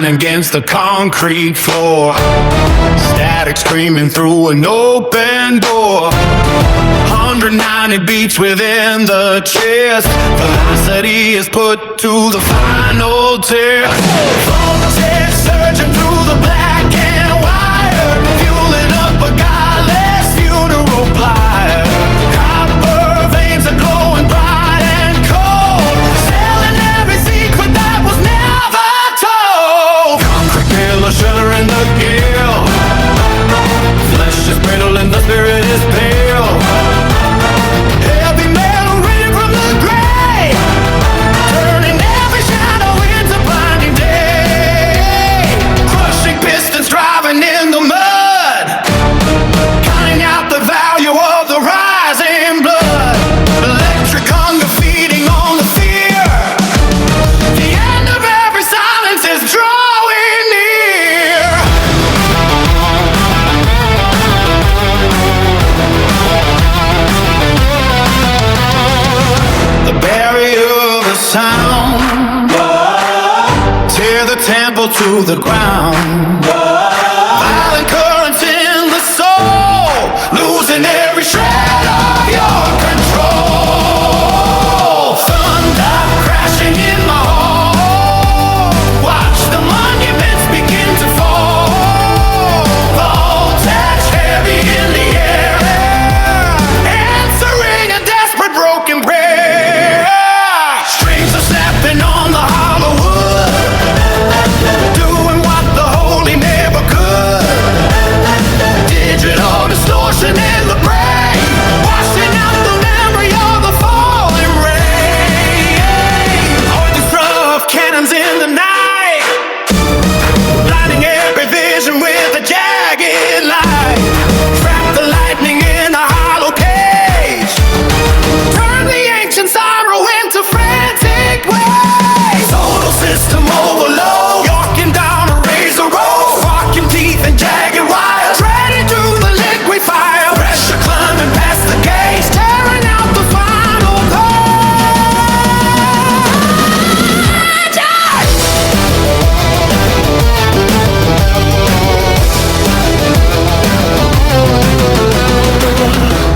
Against the concrete floor, static screaming through an open door. 190 beats within the chest. Velocity is put to the final test. Voltage surging through the black and wire, fueling up a godless funeral pyre. Copper veins are glowing bright and cold, selling every secret that was never told. Concrete pillar shuddering the gale. Flesh is brittle and the spirit is pale. Heavy metal raining from the grave, turning every shadow into blinding day. Crushing pistons driving in the mud, counting out the value of the rising blood. Electric hunger feeding on the fear. The end of every silence is drawing near. The barrier of the sound, tear the temple to the ground. Violent currents in the soul, losing every shred of your control. Thunder crashing in the hall, watch the monuments begin to fall. Voltage heavy in the air, answering a desperate broken prayer. Strings are snapping on the hollow wood, doing what the holy never could. Digital distortion in the brain, washing out the memory of the falling rain. Orchestra of cannons in the night, blinding every vision with a jagged light. Trap the lightning in a hollow cage, turn the ancient sorrow into frantic waves. Solar system overload, yorking down a razor road, sparking teeth and jagged wires, threading through the liquid fire. Pressure climbing past the gates, tearing out the final page.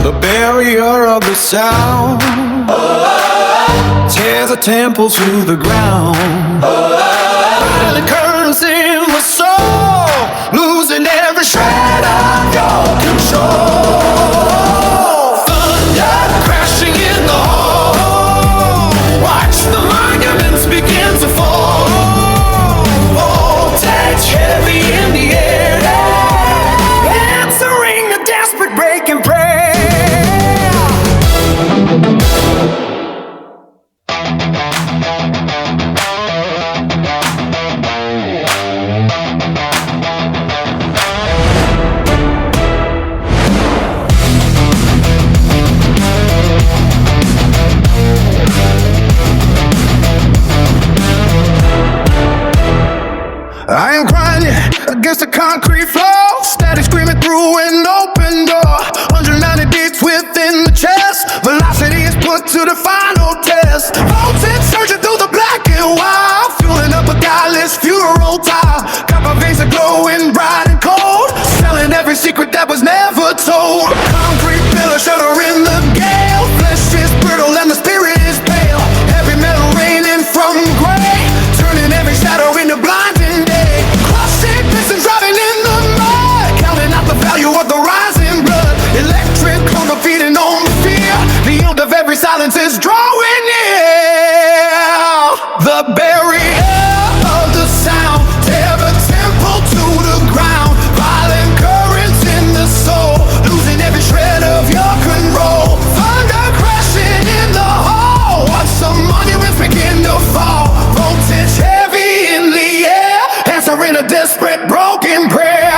The barrier of the sound tears a temple to the ground. Violent currents in the soul, losing every shred of your control. Thunder crashing in the hall, watch the monuments begin to fall. Voltage heavy in the air, answering a desperate breaking prayer. I am grinding against the concrete floor, static screaming through an open door. 190 beats within the chest, velocity is put to the final test. Voltage surging through the black and white, fueling up a godless funeral tile. Copper veins are glowing bright and cold, selling every secret that was never told. Concrete pillar shuddering the gale, flesh is brittle and the spirit is pale. Heavy metal raining from gray, turning every shadow into blinding day. Crushing pistons driving in the mud, counting out the value of the rising blood. Electric hunger feeding on the fear, the end of every silence is drawing near. The barrier of the sound, tear the temple to the ground. Violent currents in the soul, losing every shred of your control. Thunder crashing in the hall, watch some monuments begin to fall. Voltage heavy in the air, answering a desperate broken prayer.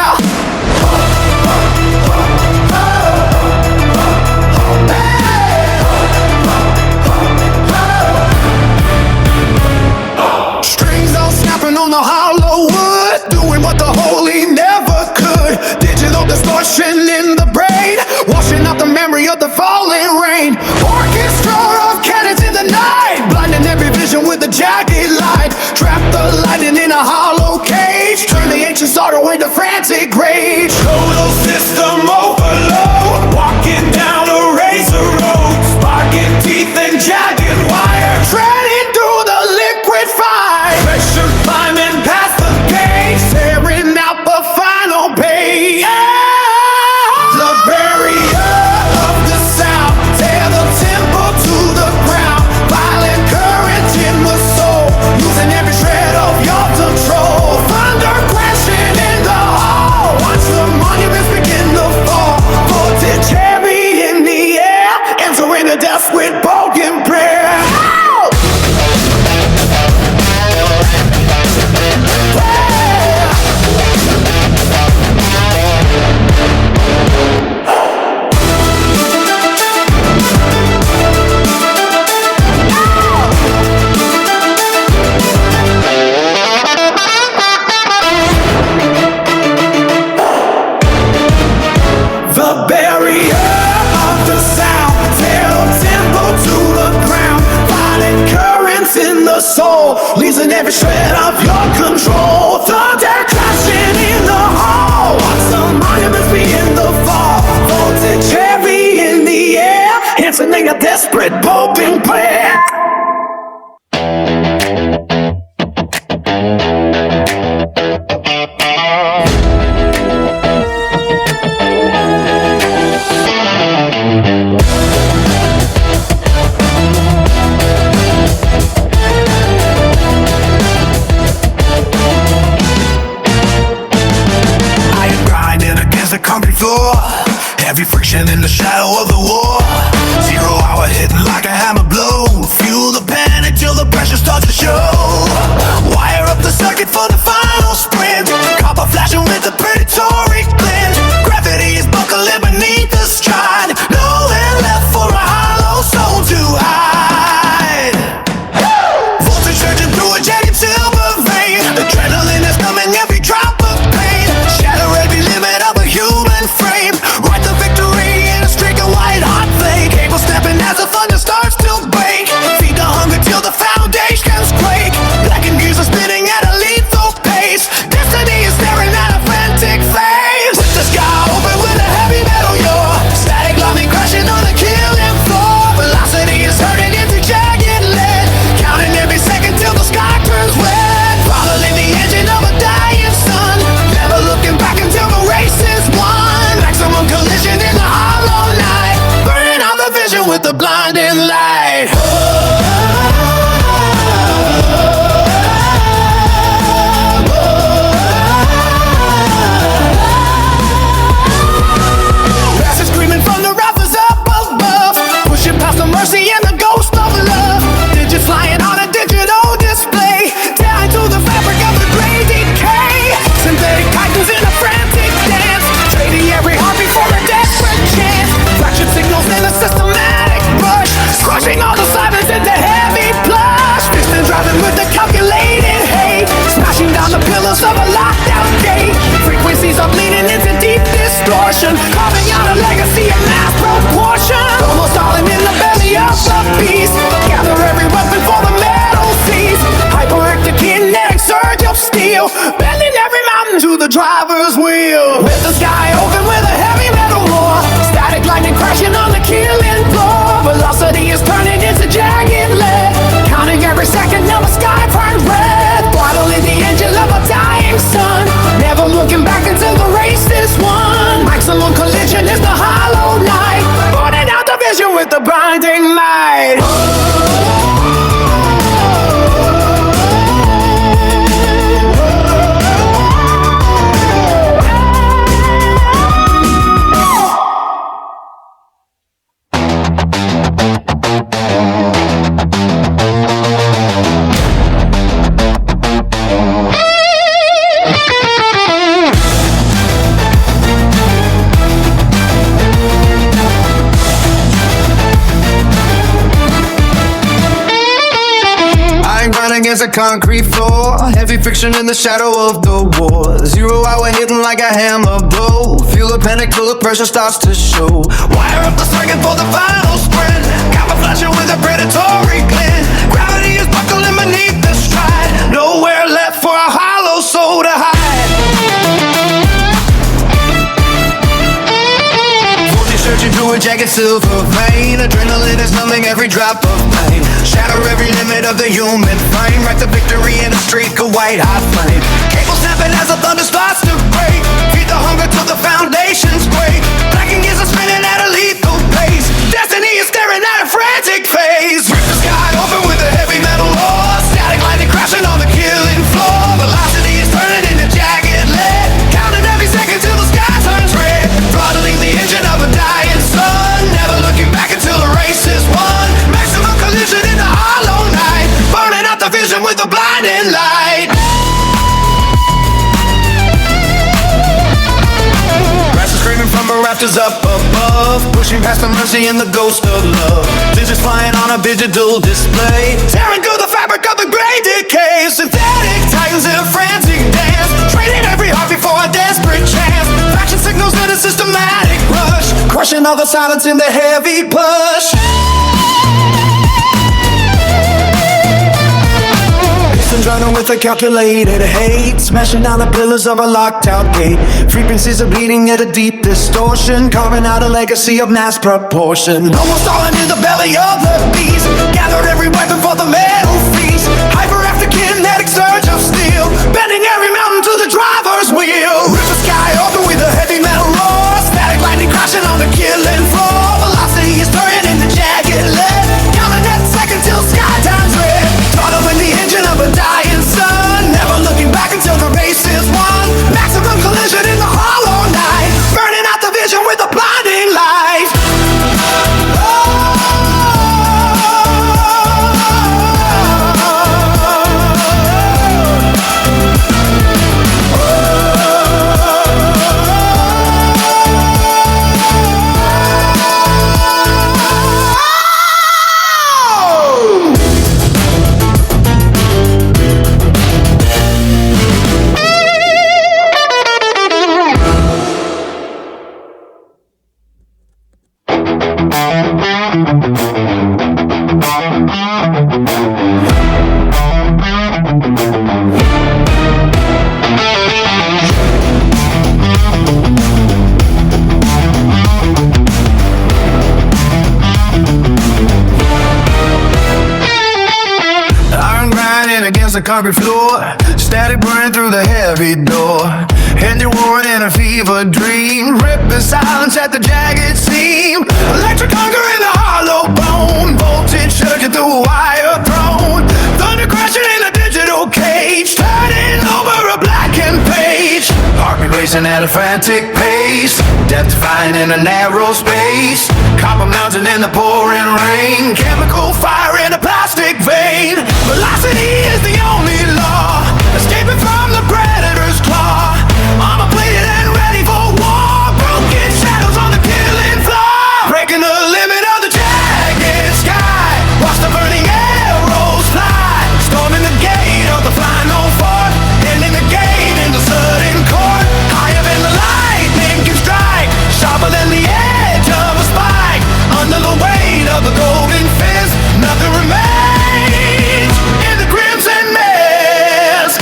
Strings crushing in the brain, washing out the memory of the falling rain. Orchestra of cannons in the night, blinding every vision with a jagged light. Trap the lightning in a hollow cage, turn the ancient sorrow into frantic rage. Total system overload, walking down a razor road, sparking teeth and jagged wire, treading through the liquid fire. Pressure climbing past the gate, tearing out the final page. The barrier of the sound, tear the tempo to the ground. Violent current in the soul, losing every shred of your control. Thunder crashing in the hall, watch the monuments begin to fall. Voltage heavy in the air, entering the depths with broken prayer. The barrier of the sound, tear the tempo to the ground. Violent currents in the soul, losing every shred of your control. Thunder crashing in the hall, watch the monuments begin to fall. Voltage heavy in the air, answering a desperate broken prayer. Concrete floor, heavy friction in the shadow of the war. 0 hour hitting like a hammer blow. Fuel the panic till the pressure starts to show. Wire up the circuit for the final sprint. Copper flashing with a predatory glint. Gravity is buckling beneath the stride. Nowhere left for a hollow soul to hide. Voltage surging through a jagged silver vein. Adrenaline is coming every drop of pain. Shatter every limit of a human frame. Write the victory in a streak of white hot flame. Cable snapping as the thunder starts to break. Feed the hunger till the foundations quake. Blackened gears are spinning at a lethal pace. Destiny is staring at a frantic face. With the sky open with a heavy metal yaw. Static lightning crashing on the killing floor. Velocity is hurting into jagged lead. Counting every second till the sky turns red. Following the engine of a dying sun. Never looking back until the race is won. Maximum collision in the hollow night, burning out the vision with the blinding light. Passes screaming from the rafters up above, pushing past the mercy and the ghost of love. Digits flying on a digital display, down to the fabric of the great decay. Synthetic titans in a frantic dance, trading every heartbeat for a desperate chance. Fractured signals in a systematic rush, crushing all the silence into heavy plush. Piston driving with the calculated hate, smashing down the pillars of a locked out gate. Frequencies are bleeding into deep distortion, carving out a legacy of mass proportion. Almost all in the belly of the beast, gather every weapon for the metal seas. Hyperactive kinetic surge of steel, bending every mountain to the driver's wheel. With the sky open with a heavy metal roar, static lightning crashing on the killing floor. Velocity is turning into jagged lead, counting every second of a sky turn red. Throttling the engine of a dying sun, never looking back until the race is won. Maximum collision is the hollow night, burning out the vision with the blinding light. a concrete floor. Heavy friction in the shadow of the war. 0 hour hitting like a hammer blow. Feel the panic till the pressure starts to show. Wire up the circuit for the final sprint. Camouflaging with a predatory glint. Gravity is buckling beneath the stride. Nowhere left for a hollow soul to hide. Searching through a jagged silver vein. Adrenaline is numbing every drop of pain. Shatter every limit of the human frame. Write the victory in a streak of white hot flame. Cable snapping as the thunder starts to break. Feed the hunger till the foundations break. Blacking gears are spinning at a lethal pace. Destiny is staring at a frantic face. Rip the sky open with a heavy metal roar. Static lightning crashing on the killing floor. Velocity is turning into jagged lead. Counting every second till the sky turns red. Throttling the engine of a dying sun. Never looking back until the race is won. Maximum collision in the hollow night. Burning out the vision with a blinding light. Crashes screaming from the rafters up above. Pushing past the mercy and the ghost of love. Digits flying on a digital display. Tearing through the fabric of the gray decay. Synthetic titans in a frantic dance. Trading every heart before a desperate chance. Faction signals in a systematic rush. Crushing all the silence in the heavy push. Running with a calculated hate. Smashing down the pillars of a locked out gate. Frequencies are bleeding at a deep distortion. Carving out a legacy of mass proportion. Almost falling in the belly of the beast. Gather every weapon for the metal feast. Hyper after kinetic surge of steel. Bending every mountain to the driver's wheel. Rip the sky open with a heavy metal roar. Static lightning crashing on the killing floor. Velocity is turning into jagged lead. Counting that second till sky turns red. Throttling the engine of a dying sun. Never looking back until the race is won. Maximum collision in the hollow night. Burning out the vision with a blinding light. The concrete floor, static burning through the heavy door. Engine roaring in a fever dream. Rip the silence at the jagged seam. Electric hunger in the hollow bone. Voltage shirking through a wire throne. Thunder crashing in a digital cage. Turning over a blackened page. Heartbeat racing at a frantic pace. Death defying in a narrow space. Copper mountain in the pouring rain. Chemical fire in a plastic vein. Velocity is the only law. Escaping from the predator's claw. Armor plated and ready for war. Broken shadows on the killing floor. Breaking the limit of the jagged sky. Watch the burning arrows fly. Storming the gate of the final fort. Ending the game in the sudden court. Higher than the lightning can strike. Sharper than the edge of a spike. Under the weight of the golden fist. Nothing remains in the crimson mist.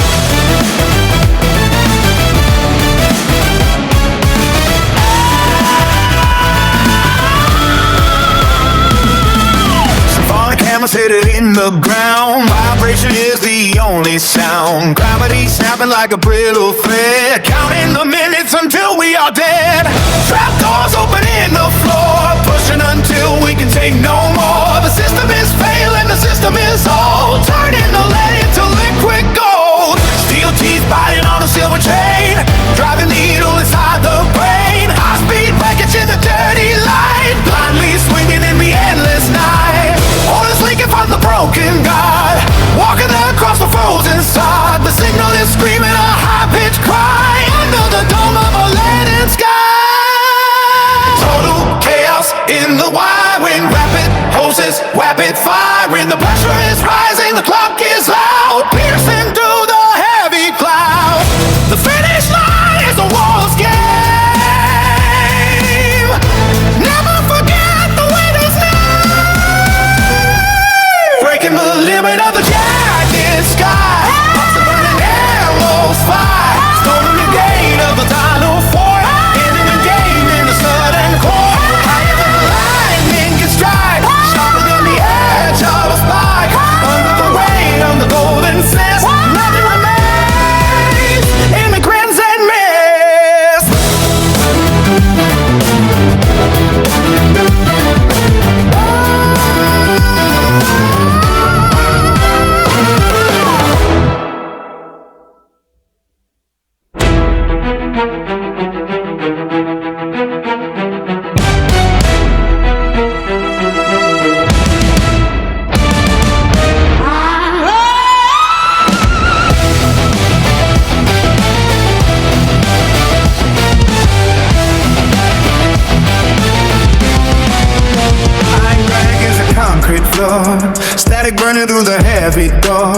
Symbolic hammers hit it in the ground. Vibration is the only sound. Gravity snapping like a brittle thread. Counting the minutes until we are dead. Trap doors open in the floor. Pushing until we can take no more. The system is failing, the system is old. Turning the lead into liquid gold. Steel teeth biting on a silver chain. Driving needle inside the brain. High speed wreckage in the dirty light. Blindly swinging in the endless night. Orders leaking from the broken god. Walking across the frozen sod. The signal is screaming a high-pitched cry. Under the dome of a leaden sky. Total chaos in the wiring. Rapid hoses, rapid firing. The pressure is rising, the clock is loud. Static burning through the heavy door,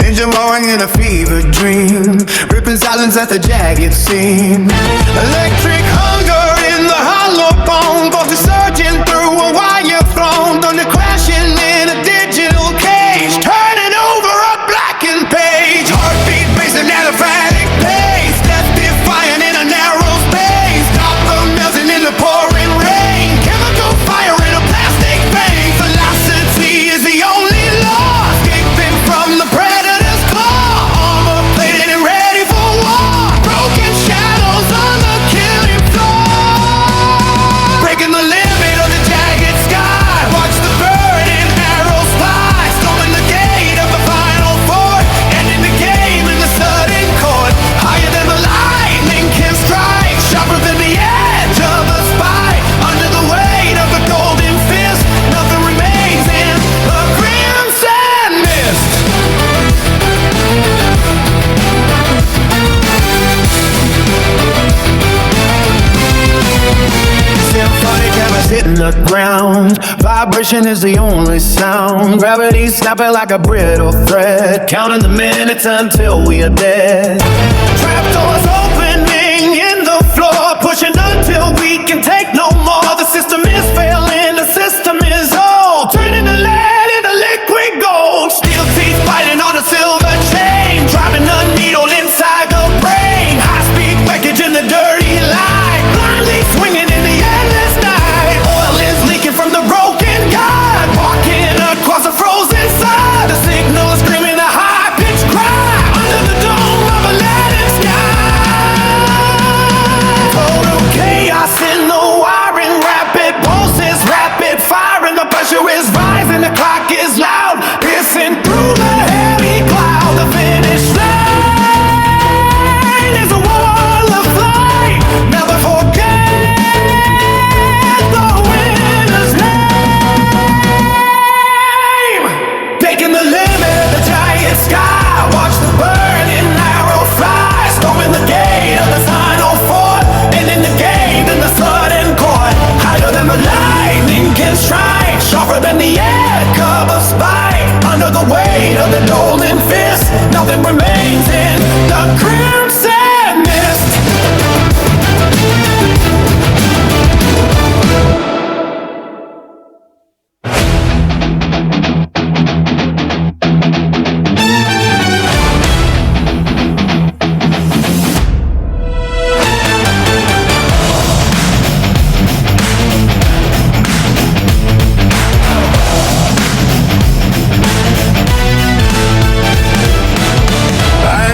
engine roaring in a fever dream, ripping silence at the jagged seam. Electric hunger in the hollow bone, voices surging through a wire throne, thunder crashing in a digital cage, turning over a blackened page. Heartbeat racing at a frantic pace, death defying in a narrow space, copper melting in the pouring rain, chemical fire in a plastic vein. Velocity is the only law, escaping from the predator's claw, armor plated and ready for war, broken shadows on the killing floor, breaking the limit of the jagged sky. Watch the burning arrows fly, storming the gate of the final fort, ending the game in the sudden chord. Higher than the lightning can strike, sharper than the edge of a spike. Under the weight of a golden fist, nothing remains in the crimson mist. Symphonic hammers hitting the ground, vibration is the only sound. Gravity snapping like a brittle thread, counting the minutes until we are dead. Trap doors opening in the floor, pushing until we can take no more. The system is failing, the system is old, turning the lead into liquid gold. Steel teeth biting on a silver chain, driving a needle inside the brain. High speed wreckage in the dirty light, blindly swinging in the endless night. Oil is leaking from the broken guide, walking across a frozen side. The signal is screaming a high-pitched cry under the dome of a leaden sky. Total chaos in the wiring, rapid pulses, rapid fire, and the pressure is rising. The clock is loud, piercing through the heavy cloud. The finish line is a wall of light. Never forget the winner's name. Taking the limit of the giant sky, watch the burning arrow fly, storming the gate of the final fort, ending the game in the sudden chord. Higher than the lightning can strike, sharper than the edge of a spike. Under the weight of the golden fist, nothing remains in the crimson mist.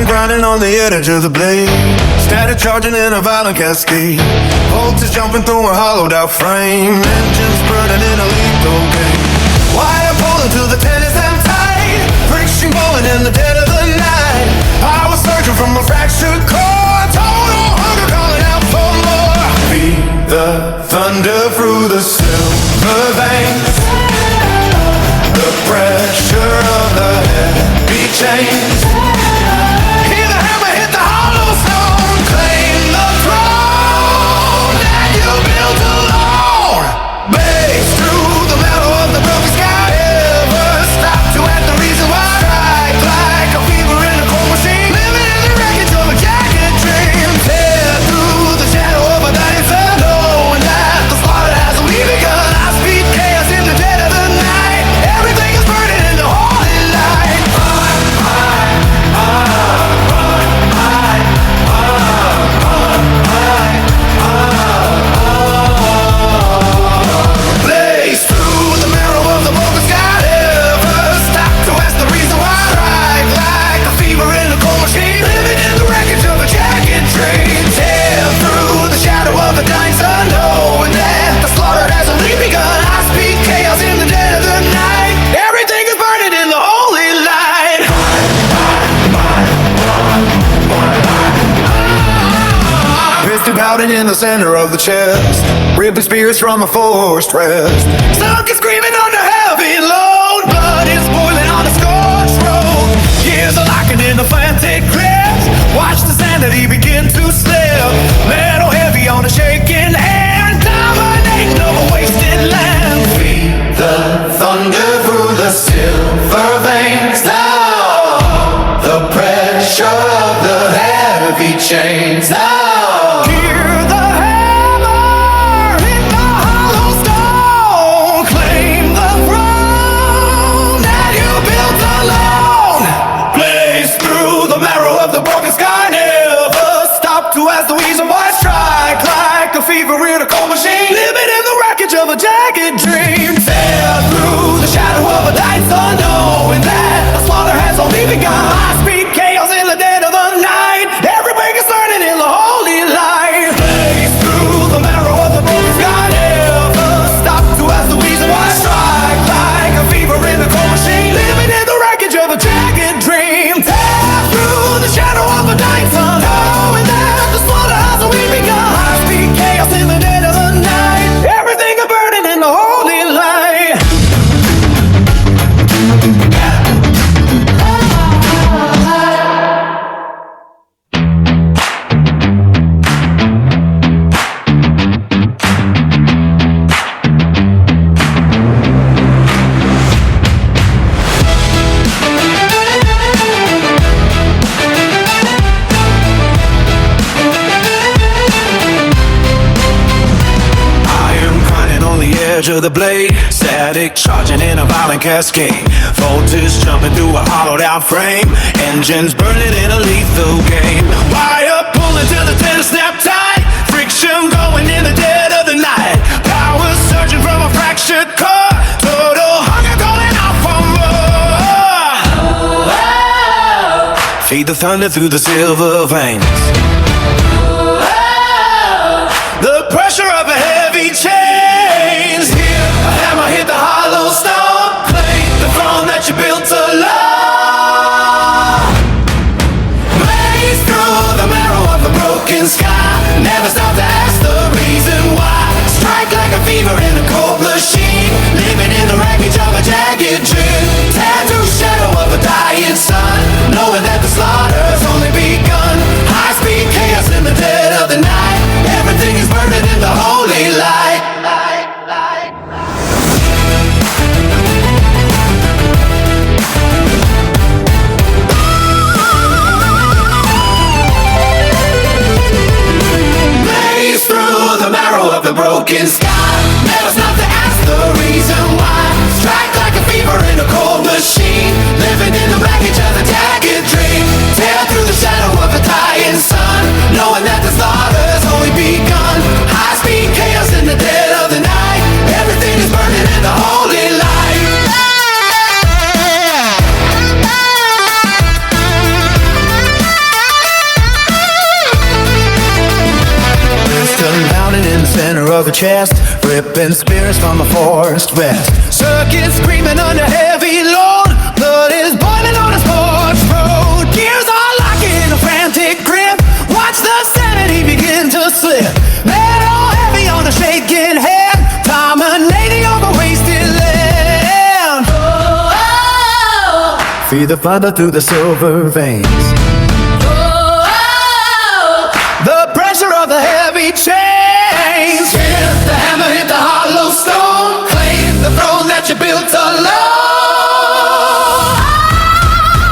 Grinding on the edge of the blade, static charging in a violent cascade, voltage jumping through a hollowed out frame, engines burning in a lethal game. Wire pulling to the tennis and tight, friction blowing in the dead of the night, power surging from a fractured core, total hunger calling out for more. Beat the thunder through the silver veins, the pressure of the heavy chains. Like a shouting in the center of the chest, ripping spears from a forced rest. Sunk and screaming under heavy load, blood is boiling on a scorched road. Years are locking in the frantic grips, watch the sanity begin to slip. Metal heavy on a shaking hand, dominating over wasted land. Feel the thunder through the silver veins now, the pressure of the heavy chains now. Hear the hammer hit the hollow stone, claim the throne that you built alone. Blaze through the marrow of the broken sky, never stop to ask the reason why. Strike like a fever in a cold machine, living in the wreckage of a jagged dream. Tear through the shadow of a dying sun, knowing that a slaughter has only begun. High-speed chaos in the dead of the night, everything is turning in the holy light. Blaze through the marrow of the broken sky, never stop to ask the reason why. Strike like a fever in a cold machine, living in the wreckage of a jagged dream. Tear through the shadow of a dying sun, knowing that the slaughter has only begun. High-speed chaos in the dead of the night, everything is burning in the holy light. Of the blade, static charging in a violent cascade, voltage jumping through a hollowed out frame, engines burning in a lethal game, wire pulling till the tenor snap tight, friction going in the dead of the night, power surging from a fractured core, total hunger calling out for more. Feed the thunder through the silver veins, the pressure of a heavy chain. Hit the hollow stone, claim the throne that you built alone. Blaze through the marrow of a broken sky, never stop to ask the reason why. Strike like a fever in a cold machine, living in the wreckage of a jagged dream. Tear through shadow of a dying sun, knowing that the slaughter's only begun. High speed chaos in the dead of the night, everything is burning in the holy light. Through the marrow of the broken sky, never stop to ask the reason why. Strike like a fever in a cold machine, living in the wreckage of a jagged dream. Tear through the shadow of a dying sun, knowing that the slaughter's only begun. High speed chaos in the dead of the night, everything is burning in the holy light. Pounding in the center of the chest, ripping spirits from a forest rest. Circuits screaming under heavy load, blood is boiling on a scorched road. Gears are locking in a frantic grip, watch the sanity begin to slip. Metal heavy on a shaking head, dominating over wasted land. Feed the thunder through the silver veins, the pressure of the heavy chains. Hit the hammer, hit the hollow stone, claim the throne that you built alone.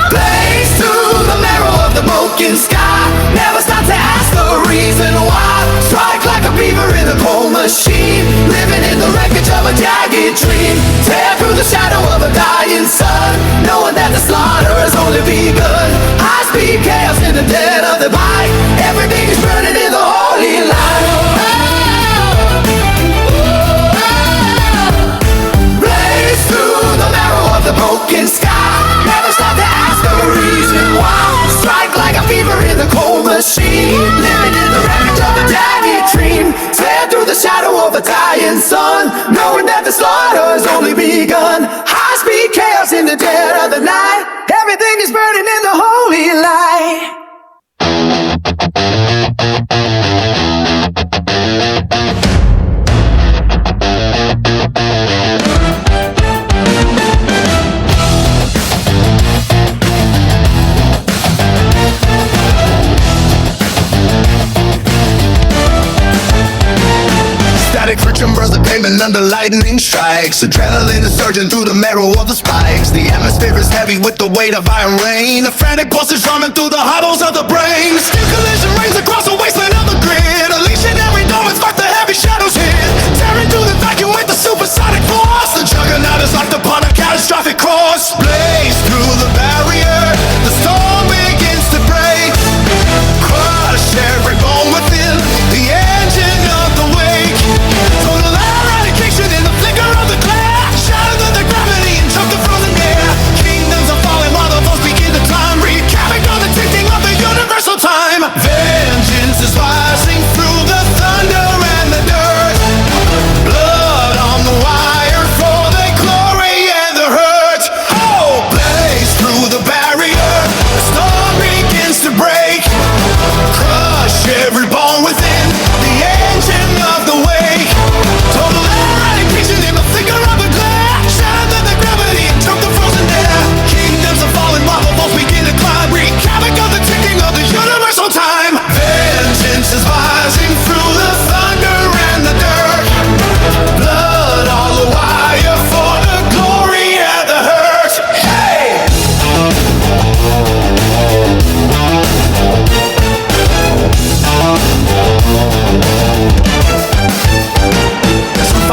Blaze through the marrow of the broken sky, never stop to ask the reason why. Strike like a fever in a cold machine, living in the wreckage of a jagged dream. Tear through the shadow of a dying sun, knowing that the slaughter has only begun. High speed chaos in the dead of the night, everything is burning in the holy light. Blaze through the marrow of the broken sky, never stop to ask the reason why. Strike like a fever in the cold machine, living in the wreckage of a jagged dream. Tear through the shadow of a dying sun, knowing that the slaughter has only begun. High speed chaos in the dead of the night, everything is burning in the holy light. pavement under lightning strikes. Adrenaline is surging through the marrow of the spikes. The atmosphere is heavy with the weight of iron rain. A frantic pulse is drumming through the hollows of the brain. Steel collision rings across the wasteland of the grid. Unleashing every dome and spark the heavy shadows hit. Tearing through the vacuum with the supersonic force. The juggernaut is locked upon a catastrophic course. Blaze through the barrier, the storm begins to break. Crush every bone within the engine of the wake. Total eradication in the flicker of the glare. Shatter the gravity and choke the frozen air. Kingdoms are falling while the foes begin to climb. Wreak havoc on the ticking of the universal time. Vengeance is rising through the thunder and the dirt. Blood on the wire for the glory and the hurt. Oh, blaze through the barrier, the storm begins to break. Crush every bone within the engine of the wake. Total eradication in the flicker of a glare. Shatter the gravity and choke the frozen air. Kingdoms are falling while the walls begin to climb. Wreak havoc on the ticking of the universal time. Vengeance is rising through the thunder and the dirt. Blood on the wire for the glory and the hurt. Hey!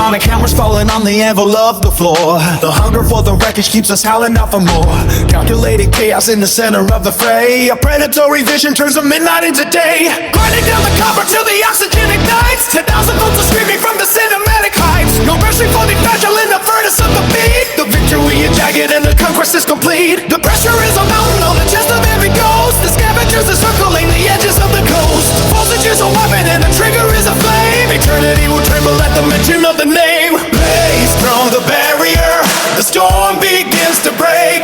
The cameras falling on the anvil of the floor. The hunger for the wreckage keeps us howling out for more. Calculated chaos in the center of the fray. A predatory vision turns the midnight into day. Grinding down the copper till the oxygen ignites. 10,000 volts are screaming from the cinematic heights. No mercy for the fragile in the furnace of the beat. The victory is jagged and the conquest is complete. The pressure is a mountain on the chest of every ghost. The scavengers are circling the edges of the coast. Voltage is a weapon and the trigger is a flame. Eternity will tremble at the mention of the name. Blaze through the barrier, the storm begins to break.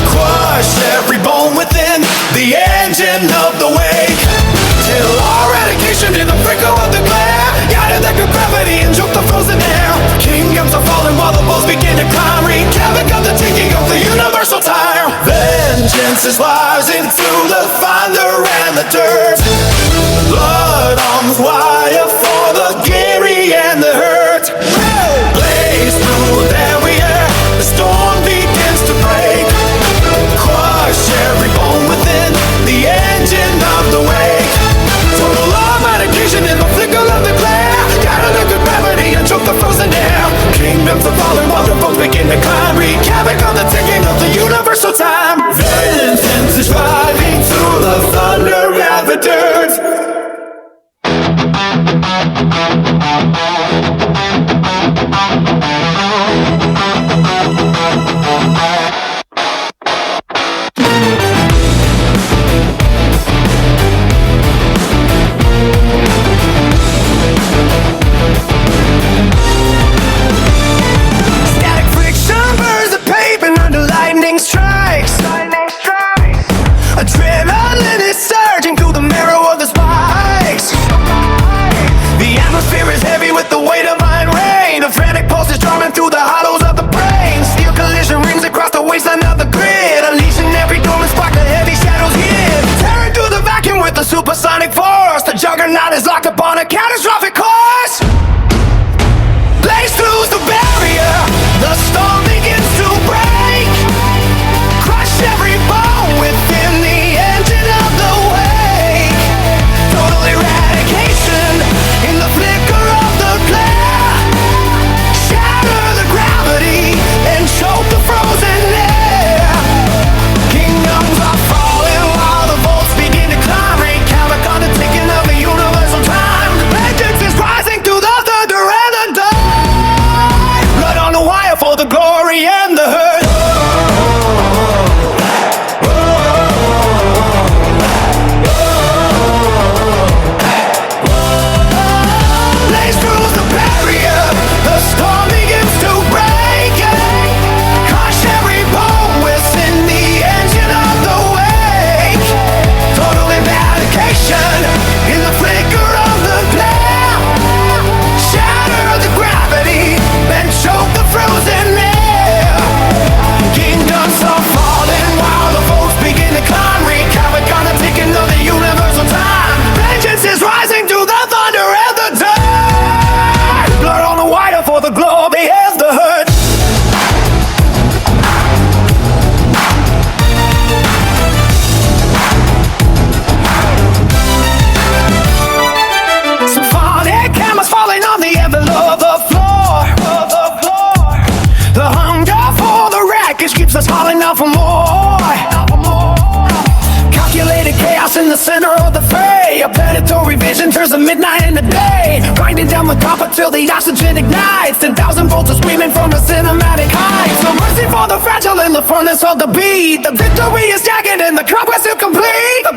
Crush every bone within the engine of the wake. Till eradication in the flicker of the glare. Guided the gravity and choke the frozen air. Kingdoms are falling while the walls begin to climb. Wreak havoc of the ticking of the universal time. Vengeance is rising through the thunder and the dirt. Blood on the wire for the gary and the hurt. Blaze through the barrier, the storm begins to break. Crush every bone within the engine of the wake. Total eradication in the flicker of the glare. Guided the gravity and choke the frozen air. Kingdoms are falling while the boats begin to climb. Wreak havoc on the ticking of the universal time. Vengeance is driving through the thunder and the dirt. Static friction burns the pavement under lightning strikes. Adrenaline is surging through the marrow of the spikes. The atmosphere is heavy with the weight of iron rain. A frantic pulse is drumming through the hollows of the brain. Steel collision rings across the wasteland of the grid. Unleashing every dome and spark the heavy shadows hid. Tearing through the vacuum with the supersonic force. The juggernaut is locked upon a catastrophic course. Blaze through the barrier, the storm begins to break. Crush every bone within the engine of the wake. Total eradication in the flicker of the glare. Shatter the gravity and choke the frozen air. Kingdoms are falling while the volts begin to climb. Wreak havoc on the ticking of the universal time. chaos in the center of the fray. A predatory vision turns the midnight into day, grinding down the copper till the oxygen ignites. 10,000 volts are screaming from the cinematic heights. No mercy for the fragile in the furnace of the beat. The victory is jagged and the conquest is complete. The